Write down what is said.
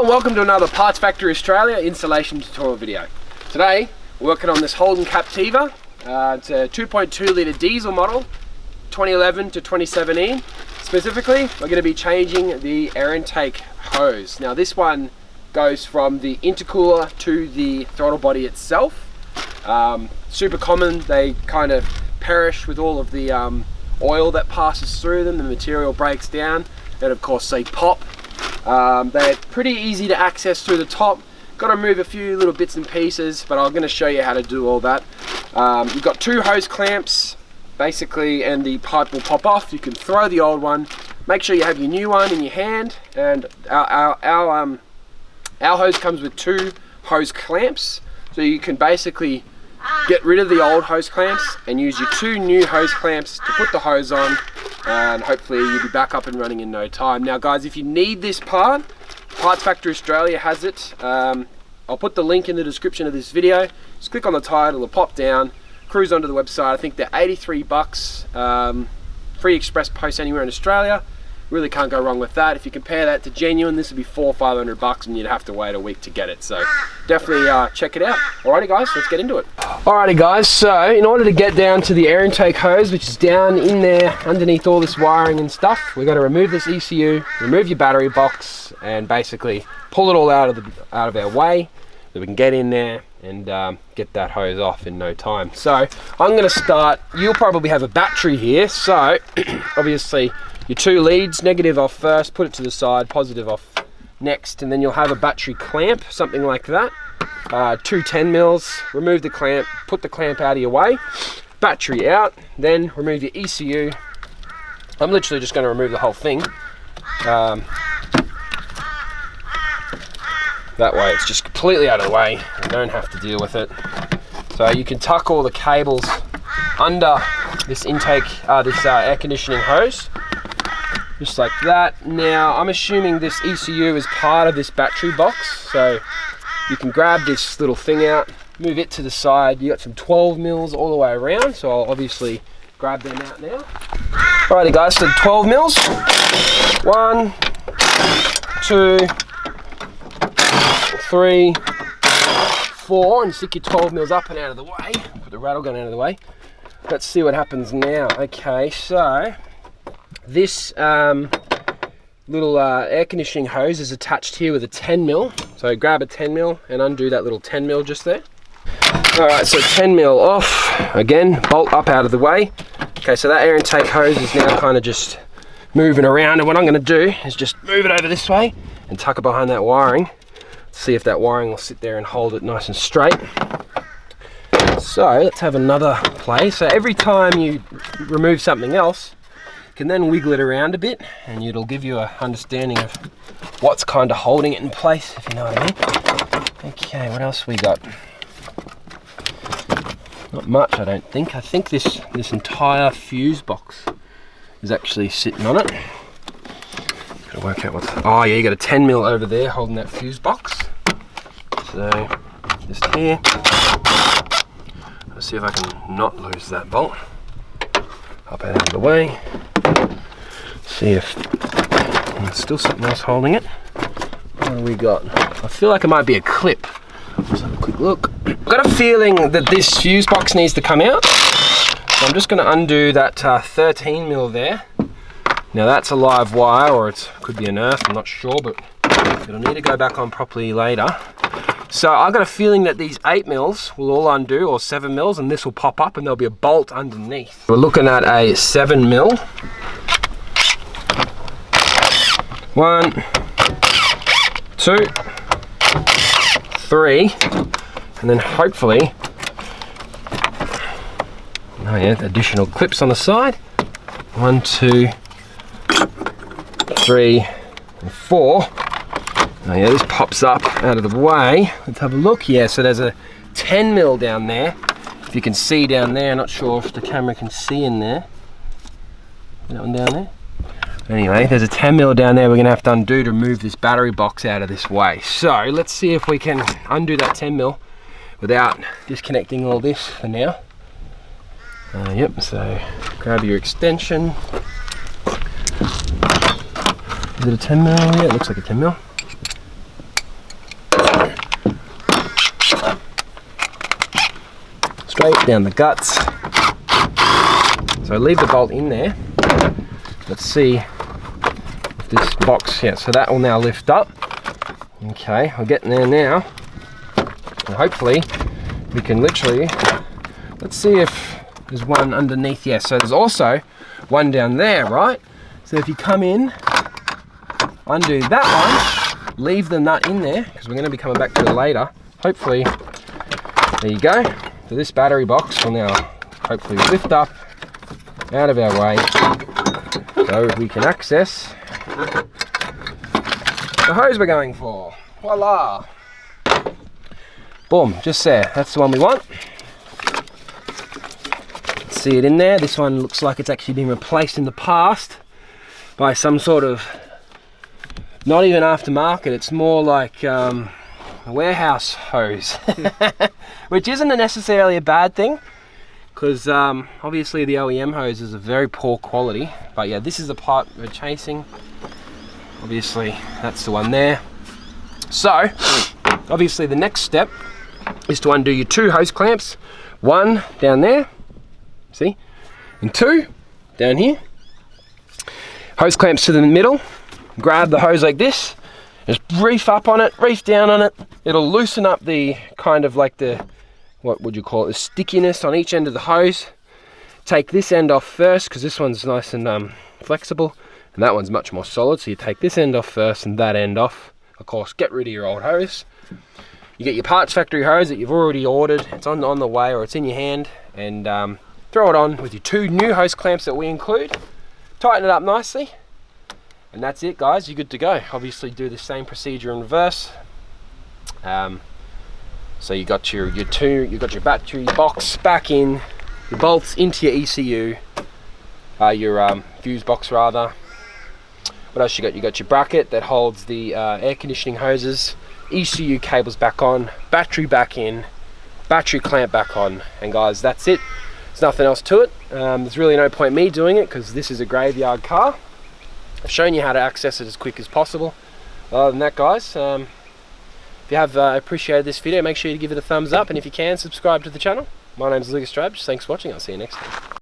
and welcome to another Parts Factory Australia installation tutorial video. Today we're working on this Holden Captiva. It's a 2.2 litre diesel model, 2011 to 2017. Specifically, we're going to be changing the air intake hose. Now this one goes from the intercooler to the throttle body itself. Super common, they kind of perish with all of the oil that passes through them, the material breaks down, and of course they pop. They're pretty easy to access through the top. Got to move a few little bits and pieces, but I'm going to show you how to do all that. You've got two hose clamps basically, and the pipe will pop off. You can throw the old one, make sure you have your new one in your hand, and our hose comes with two hose clamps, so you can basically get rid of the old hose clamps and use your two new hose clamps to put the hose on, and hopefully you'll be back up and running in no time. Now guys, if you need this part, Parts Factory Australia has it. I'll put the link in the description of this video. Just click on the title, it'll pop down, cruise onto the website. I think they're 83 bucks, free express post anywhere in Australia. Really can't go wrong with that. If you compare that to genuine, this would be $400 or $500 and you'd have to wait a week to get it. So definitely check it out. Alrighty guys, let's get into it. Alrighty guys, so in order to get down to the air intake hose, which is down in there underneath all this wiring and stuff, we've got to remove this ECU, remove your battery box, and basically pull it all out of our way so we can get in there and get that hose off in no time. So I'm going to start. You'll probably have a battery here, so obviously your two leads, negative off first, put it to the side, positive off next, and then you'll have a battery clamp, something like that. Two 10 mils, remove the clamp, put the clamp out of your way, battery out, then remove your ECU. I'm literally just going to remove the whole thing. That way it's just completely out of the way, you don't have to deal with it. So you can tuck all the cables under this intake, this air conditioning hose, just like that. Now I'm assuming this ECU is part of this battery box, so you can grab this little thing out, move it to the side. You got some 12 mils all the way around, so I'll obviously grab them out now. Alrighty guys, so 12 mils. 1, 2, 3, 4, and stick your 12 mils up and out of the way. Put the rattle gun out of the way. Let's see what happens now. Okay, so this little air conditioning hose is attached here with a 10 mil. So grab a 10 mil and undo that little 10 mil just there. Alright, so 10 mil off. Again, bolt up out of the way. Okay, so that air intake hose is now kind of just moving around, and what I'm going to do is just move it over this way and tuck it behind that wiring. See if that wiring will sit there and hold it nice and straight. So let's have another play. So every time you remove something else, you can then wiggle it around a bit, and it'll give you an understanding of what's kind of holding it in place, if you know what I mean. Okay, what else we got? Not much, I don't think. I think this entire fuse box is actually sitting on it. Gotta work out what's... Oh yeah, you got a 10 mil over there holding that fuse box. So just here. Let's see if I can not lose that bolt. Up out of the way. See if there's still something else holding it. What do we got? I feel like it might be a clip. Let's have a quick look. I've got a feeling that this fuse box needs to come out. So I'm just going to undo that 13 mil there. Now that's a live wire, or it could be an earth, I'm not sure, but it'll need to go back on properly later. So I've got a feeling that these 8 mils will all undo, or 7 mils, and this will pop up and there'll be a bolt underneath. We're looking at a 7 mil. 1, 2, 3, and then hopefully, oh yeah, additional clips on the side. 1, 2, 3, and 4. Oh yeah, this pops up out of the way. Let's have a look. Yeah, so there's a 10 mil down there. If you can see down there, not sure if the camera can see in there. That one down there. Anyway, there's a 10 mil down there we're gonna have to undo to move this battery box out of this way. So let's see if we can undo that 10 mil without disconnecting all this for now. Yep, so grab your extension. Is it a 10 mil? Yeah, it looks like a 10 mil. straight down the guts. So leave the bolt in there. Let's see if this box, yeah, so that will now lift up. Okay, we're getting there now. And hopefully we can literally, let's see if there's one underneath. Yeah, so there's also one down there, right? So if you come in, undo that one, leave the nut in there, because we're going to be coming back to it later. Hopefully, there you go. So this battery box will now hopefully lift up out of our way, so we can access the hose we're going for. Voila! Boom, just there. That's the one we want. See it in there. This one looks like it's actually been replaced in the past by some sort of, not even aftermarket, it's more like a warehouse hose, which isn't necessarily a bad thing, because obviously the OEM hoses are very poor quality. But yeah, this is the part we're chasing. Obviously that's the one there. So obviously the next step is to undo your two hose clamps, one down there, see, and two down here. Hose clamps to the middle, grab the hose like this, just reef up on it, reef down on it. It'll loosen up the kind of like the, what would you call it, the stickiness on each end of the hose. Take this end off first, because this one's nice and flexible, and that one's much more solid. So you take this end off first and that end off. Of course, get rid of your old hose. You get your parts factory hose that you've already ordered. It's on the way, or it's in your hand, and throw it on with your two new hose clamps that we include. Tighten it up nicely, and that's it, guys. You're good to go. Obviously do the same procedure in reverse. So you got your battery box back in, your bolts into your ECU, your fuse box rather. What else you got? You got your bracket that holds the air conditioning hoses, ECU cables back on, battery back in, battery clamp back on, and guys, that's it. There's nothing else to it. There's really no point me doing it, because this is a graveyard car. I've shown you how to access it as quick as possible. Other than that, guys, if you have appreciated this video, make sure you give it a thumbs up, and if you can, subscribe to the channel. My name's Lucas Drabs. Thanks for watching. I'll see you next time.